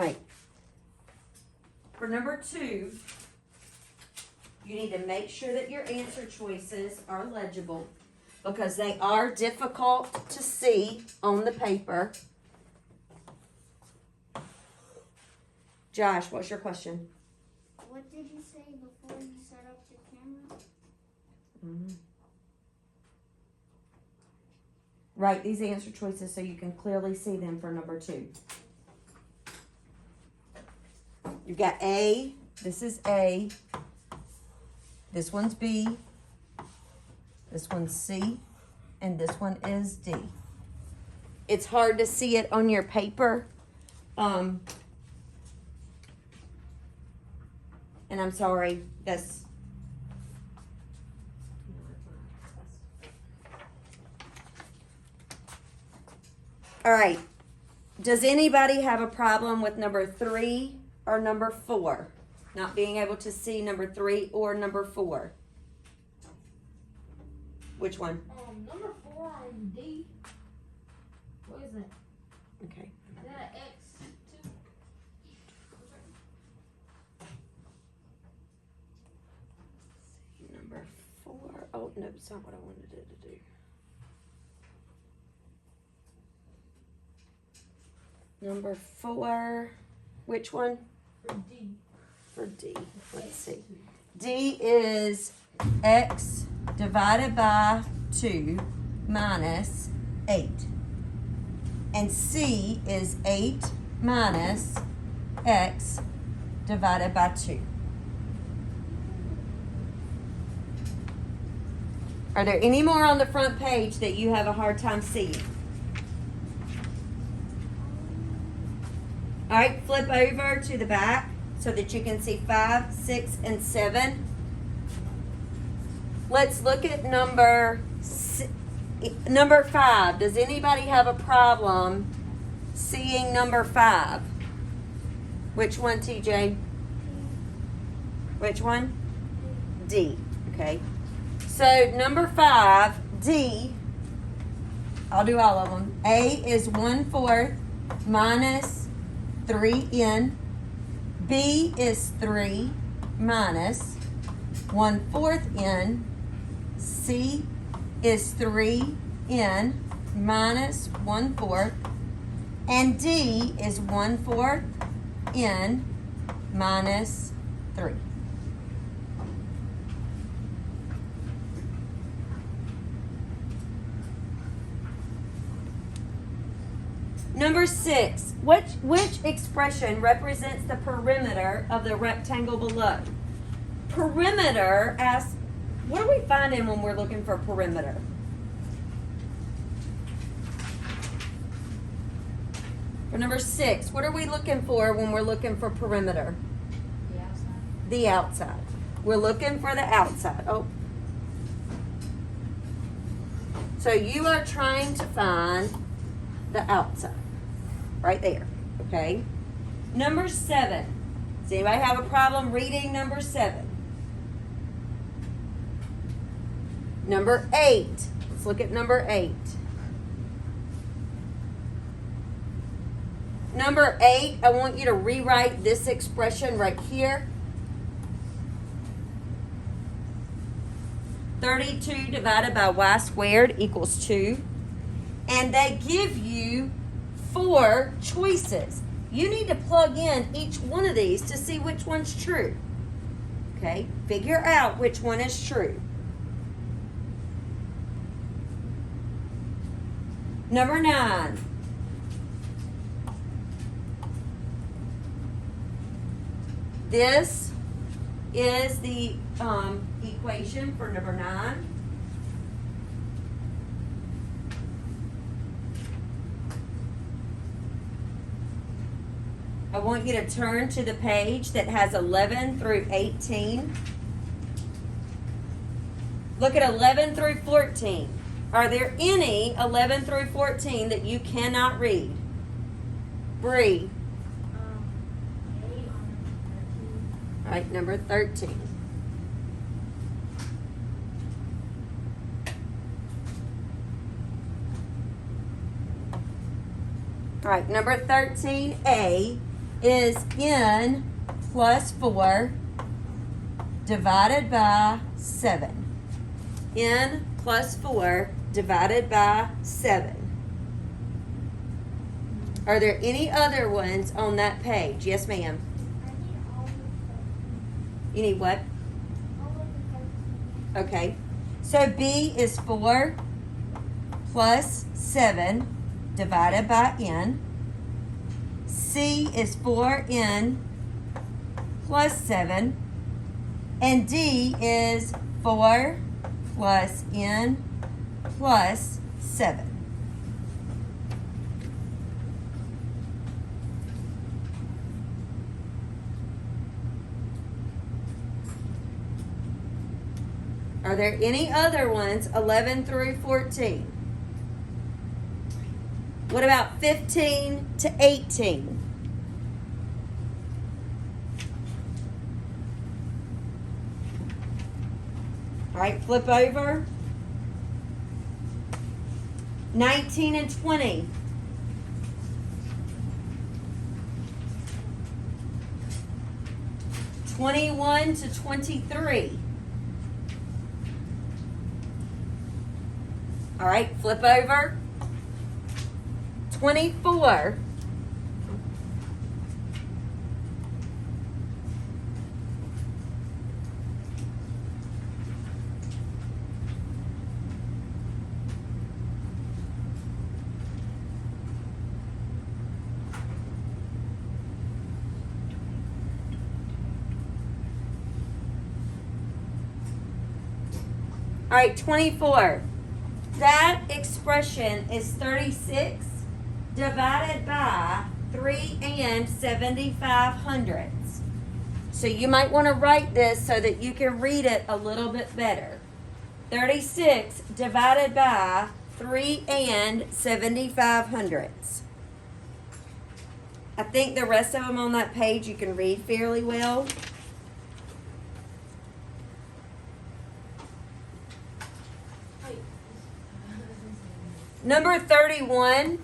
right. For number 2, you need to make sure that your answer choices are legible because they are difficult to see on the paper. Josh, what's your question? What did you say before you set up your camera? Mm-hmm. Write these answer choices so you can clearly see them for number 2. You got A. This is A. This one's B. This one's C. And this one is D. It's hard to see it on your paper. And I'm sorry, that's... All right. Does anybody have a problem with number 3 or number 4? Not being able to see number 3 or number 4? Which one? Number 4 on D. What is it? Okay. Is that an X2? Number 4. Oh, no, it's not what I wanted it to do. Number 4. Which one? For D. For D. Let's see. D is X divided by 2 minus 8. And C is 8 minus X divided by 2. Are there any more on the front page that you have a hard time seeing? All right, flip over to the back so that you can see 5, 6, and 7. Let's look at number 5. Does anybody have a problem seeing number 5? Which one, TJ? Which one? D. Okay. So number 5, D. I'll do all of them. A is 1/4 minus 3n. B is 3 minus 1/4 n. C is 3n minus 1/4. And D is 1/4 n minus 3. Number 6, which expression represents the perimeter of the rectangle below? Perimeter asks, what are we finding when we're looking for perimeter? For number 6, what are we looking for when we're looking for perimeter? The outside. The outside. We're looking for the outside. Oh. So you are trying to find the outside. Right there, okay? Number 7. Does anybody have a problem reading number 7? Number 8. Let's look at number 8. Number 8, I want you to rewrite this expression right here. 32 divided by y squared equals 2. And they give you 4 choices. You need to plug in each one of these to see which one's true. Okay? Figure out which one is true. Number 9. This is the equation for number 9. I want you to turn to the page that has 11 through 18. Look at 11 through 14. Are there any 11 through 14 that you cannot read? Bree. All right, number 13. All right, number 13A. is n plus 4 divided by 7. N plus 4 divided by 7. Are there any other ones on that page? Yes, ma'am. I need all of the You need what? all of the 13. Okay. So B is 4 plus 7 divided by n. C is 4n plus 7. And D is 4 plus n plus 7. Are there any other ones, 11 through 14? What about 15 to 18? All right, flip over. 19 and 20. (21 to 23). All right, flip over. 24. All right, 24. That expression is 36 divided by 3 and 75/100. So you might want to write this so that you can read it a little bit better. 36 divided by 3 and 75/100. I think the rest of them on that page you can read fairly well. Number 31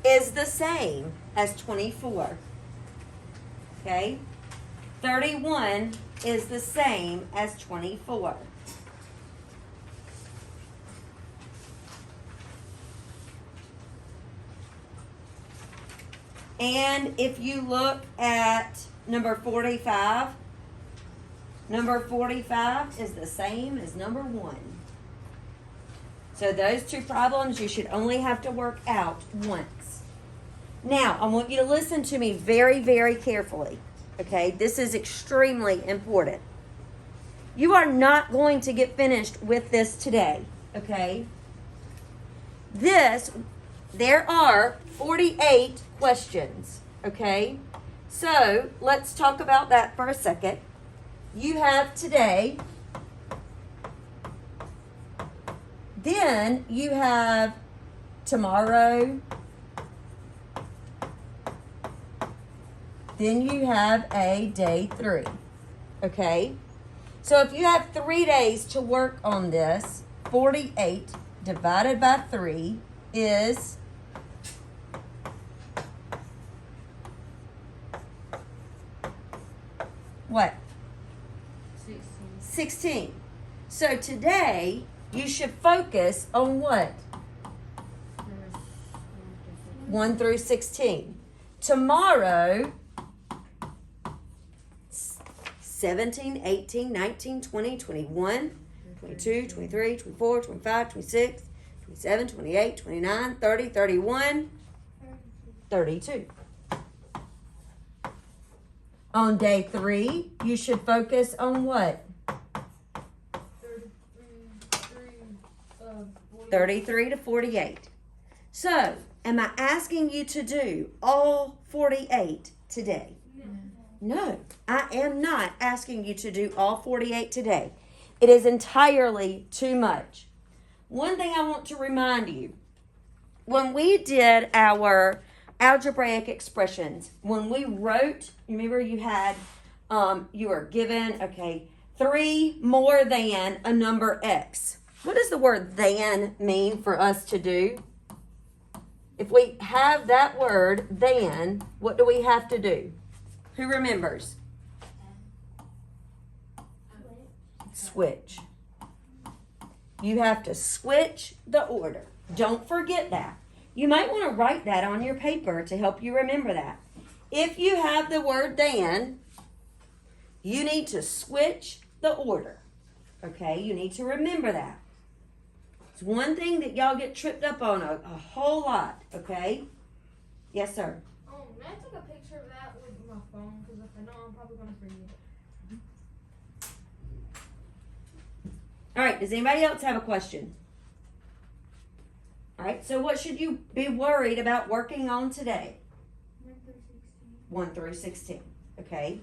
is the same as 24. Okay? 31 is the same as 24. And if you look at number 45 is the same as number 1. So those two problems you should only have to work out once. Now, I want you to listen to me very, very carefully. Okay? This is extremely important. You are not going to get finished with this today. Okay? There are 48 questions. Okay? So, let's talk about that for a second. You have today. Then you have tomorrow. Then you have a day 3. Okay? So if you have 3 days to work on this, 48 divided by 3 is what? 16. So today you should focus on what? 1 through 16. Tomorrow, 17, 18, 19, 20, 21, 22, 23, 24, 25, 26, 27, 28, 29, 30, 31, 32. On day 3, you should focus on what? 33 to 48. So, am I asking you to do all 48 today? No, I am not asking you to do all 48 today. It is entirely too much. One thing I want to remind you, when we did our algebraic expressions, when we wrote, remember you had, you were given, 3 more than a number x. What does the word than mean for us to do? if we have that word, then, what do we have to do? Who remembers? Switch. You have to switch the order. Don't forget that. You might want to write that on your paper to help you remember that. If you have the word than, you need to switch the order. Okay, you need to remember that. It's one thing that y'all get tripped up on a whole lot, okay? Yes, sir. May I take a picture of that with my phone? Because if I don't, I'm probably gonna forget it. All right, does anybody else have a question? All right, so what should you be worried about working on today? 1 through 16. 1 through 16, okay?